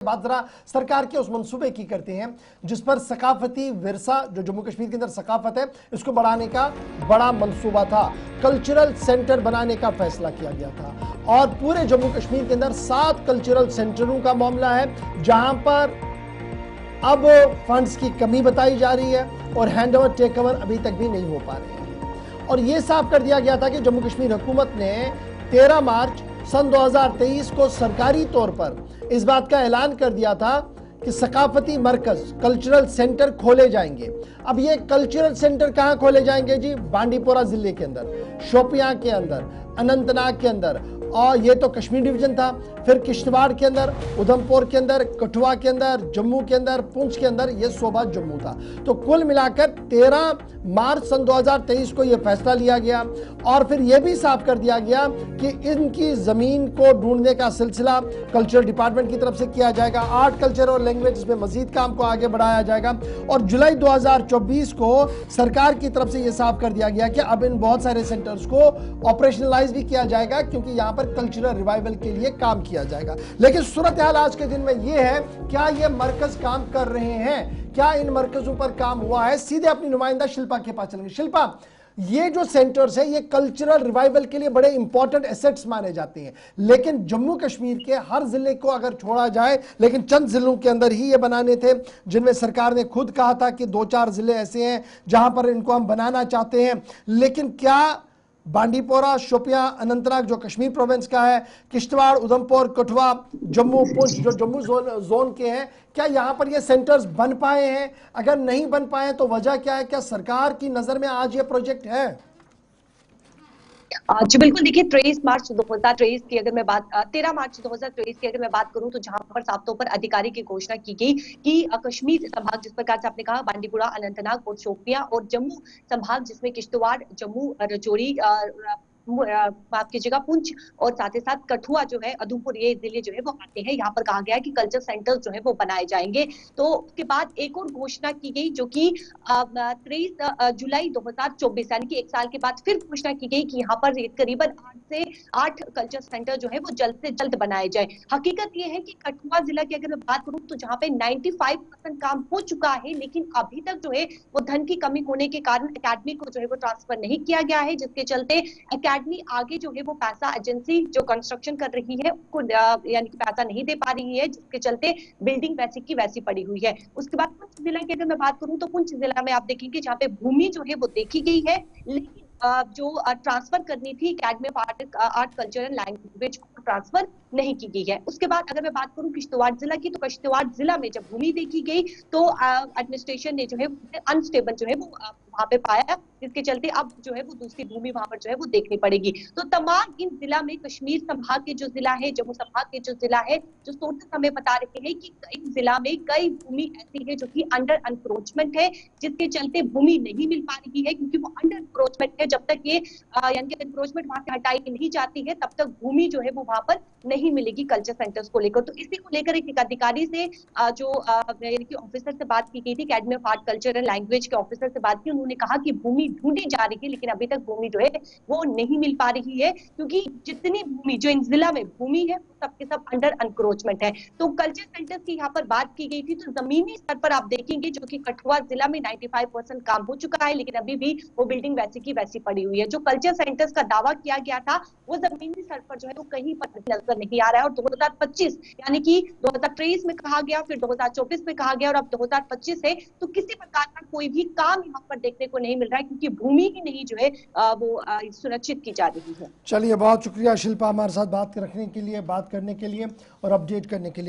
बात जरा सरकार के उस मंसूबे की करते हैं जिस पर सकाफती विरसा जो जम्मू कश्मीर के अंदर सकाफत है इसको बढ़ाने का बड़ा मंसूबा था। कल्चरल सेंटर बनाने का फैसला किया गया था और पूरे जम्मू कश्मीर के अंदर 7 कल्चरल सेंटरों का मामला है जहां पर अब फंड्स की कमी बताई जा रही है और हैंड ओवर टेक ओवर अभी तक भी नहीं हो पा रहे हैं। और यह साफ कर दिया गया था कि जम्मू कश्मीर हुकूमत ने 13 मार्च सन 2023 को सरकारी तौर पर इस बात का ऐलान कर दिया था कि सकाफती मरकज कल्चरल सेंटर खोले जाएंगे। अब ये कल्चरल सेंटर कहां खोले जाएंगे जी? बांडीपोरा जिले के अंदर, शोपियां के अंदर, अनंतनाग के अंदर, और ये तो कश्मीर डिवीजन था, फिर किश्तवाड़ के अंदर, उधमपुर के अंदर, कठुआ के अंदर, जम्मू के अंदर, पुंछ के अंदर, ये सूबा जम्मू था। तो कुल मिलाकर 13 मार्च सन 2023 को यह फैसला लिया गया और फिर यह भी साफ कर दिया गया कि इनकी जमीन को ढूंढने का सिलसिला कल्चरल डिपार्टमेंट की तरफ से किया जाएगा। आर्ट, कल्चर और लैंग्वेज में मजीद काम को आगे बढ़ाया जाएगा और जुलाई 2024 को सरकार की तरफ से यह साफ कर दिया गया कि अब इन बहुत सारे सेंटर्स को ऑपरेशनलाइज भी किया जाएगा क्योंकि यहां पर कल्चरल रिवाइवल के लिए काम किया जाएगा। लेकिन सूरत हाल आज के दिन में यह है, क्या यह मरकज काम कर रहे हैं? क्या इन मरकजों पर काम हुआ है? सीधे अपनी नुमाइंदा शिल्पा के पास चलेंगे। शिल्पा, ये जो सेंटर्स है ये कल्चरल रिवाइवल के लिए बड़े इंपॉर्टेंट एसेट्स माने जाते हैं, लेकिन जम्मू कश्मीर के हर जिले को अगर छोड़ा जाए, लेकिन चंद जिलों के अंदर ही ये बनाने थे जिनमें सरकार ने खुद कहा था कि 2-4 जिले ऐसे हैं जहां पर इनको हम बनाना चाहते हैं। लेकिन क्या बांडीपोरा, शोपियां, अनंतनाग जो कश्मीर प्रोविंस का है, किश्तवाड़, उधमपुर, कठुआ, जम्मू, पुंछ जो जम्मू जोन के हैं, क्या यहां पर ये सेंटर्स बन पाए हैं? अगर नहीं बन पाए तो वजह क्या है? क्या सरकार की नजर में आज ये प्रोजेक्ट है? जी बिल्कुल, देखिए 23 मार्च 2023 की अगर मैं बात 13 मार्च 2023 की अगर मैं बात करूं तो जहां पर साफ तौर पर अधिकारी की घोषणा की गई कि कश्मीर संभाग जिस प्रकार से आपने कहा बांडीपुरा, अनंतनाग और शोपियां, और जम्मू संभाग जिसमें किश्तवाड़, जम्मू, राजौरी, माफ कीजिएगा, पुंछ और साथ ही साथ कठुआ जो है, उधमपुर, ये जिले जो है वो आते हैं। यहाँ पर कहा गया है कि कल्चर सेंटर्स जो है वो बनाए जाएंगे। तो उसके बाद एक और घोषणा की गई जो कि 23 जुलाई 2024 यानी कि 1 साल के बाद फिर घोषणा की गई कि यहाँ पर करीबन 8 कल्चर सेंटर जो है वो जल्द से जल्द बनाए जाए। हकीकत ये है कि कठुआ जिला की अगर मैं बात करूं तो जहाँ पे 95% काम हो चुका है, लेकिन अभी तक जो है वो धन की कमी होने के कारण अकेडमी को जो है वो ट्रांसफर नहीं किया गया है, जिसके चलते अकेडमी आगे जो है वो पैसा एजेंसी जो कंस्ट्रक्शन कर रही है उसको यानी कि पैसा नहीं दे पा रही है, जिसके चलते बिल्डिंग वैसी की वैसी पड़ी हुई है। उसके बाद पुंछ जिला की अगर मैं बात करूं तो पुंछ जिला में आप देखेंगे जहाँ पे भूमि जो है वो देखी गई है, लेकिन जो ट्रांसफर करनी थी academy of art culture and language को ट्रांसफर नहीं की गई है। उसके बाद अगर मैं बात करूं किश्तवाड़ जिला की, तो किश्तवाड़ जिला में जब भूमि देखी गई तो एडमिनिस्ट्रेशन ने जो है अनस्टेबल जो है वो वहां पे पाया, जिसके चलते अब जो है वो दूसरी भूमि वहां पर जो है वो देखनी पड़ेगी। तो तमाम इन जिला में कश्मीर संभाग के जो जिला है, जम्मू संभाग के जो जिला है, जो सोर्सेस हमें बता रहे हैं कि इन जिला में कई भूमि ऐसी है जो कि अंडर अनक्रोचमेंट है, जिसके चलते भूमि नहीं मिल पा रही है क्योंकि वो अंडर अनक्रोचमेंट है। जब तक ये यानी कि अनक्रोचमेंट वहां से हटाई नहीं जाती है तब तक भूमि जो है वो वहां पर नहीं मिलेगी कल्चर सेंटर्स को लेकर। तो इसी को लेकर एक अधिकारी से जो यानी कि ऑफिसर से बात की गई थी, academy of art culture and language के ऑफिसर से बात की। उन्होंने कहा कि भूमि ढूंढी जा रही है, लेकिन अभी तक भूमि जो है वो नहीं मिल पा रही है क्योंकि जितनी भूमि जो इन जिला में भूमि है सबके सब अंडर अनक्रोचमेंट है। तो कल्चर सेंटर्स की यहाँ पर बात की गई थी, तो जमीनी स्तर पर आप देखेंगे जो कि कठुआ जिला में 95% काम हो चुका है, लेकिन अभी भी वो बिल्डिंग वैसी की वैसी पड़ी हुई है। जो कल्चर सेंटर्स का दावा किया गया था वो जमीनी स्तर पर जो है वो कहीं पर नजर नहीं आ रहा है। और 2025 यानी कि 2023 में कहा गया, फिर 2024 में कहा गया और अब 2025 है, तो किसी प्रकार का कोई भी काम यहाँ पर देखने को नहीं मिल रहा है क्योंकि भूमि ही नहीं जो है वो सुनिश्चित की जा रही है। चलिए, बहुत शुक्रिया शिल्पा हमारे साथ बात करने के लिए और अपडेट करने के लिए।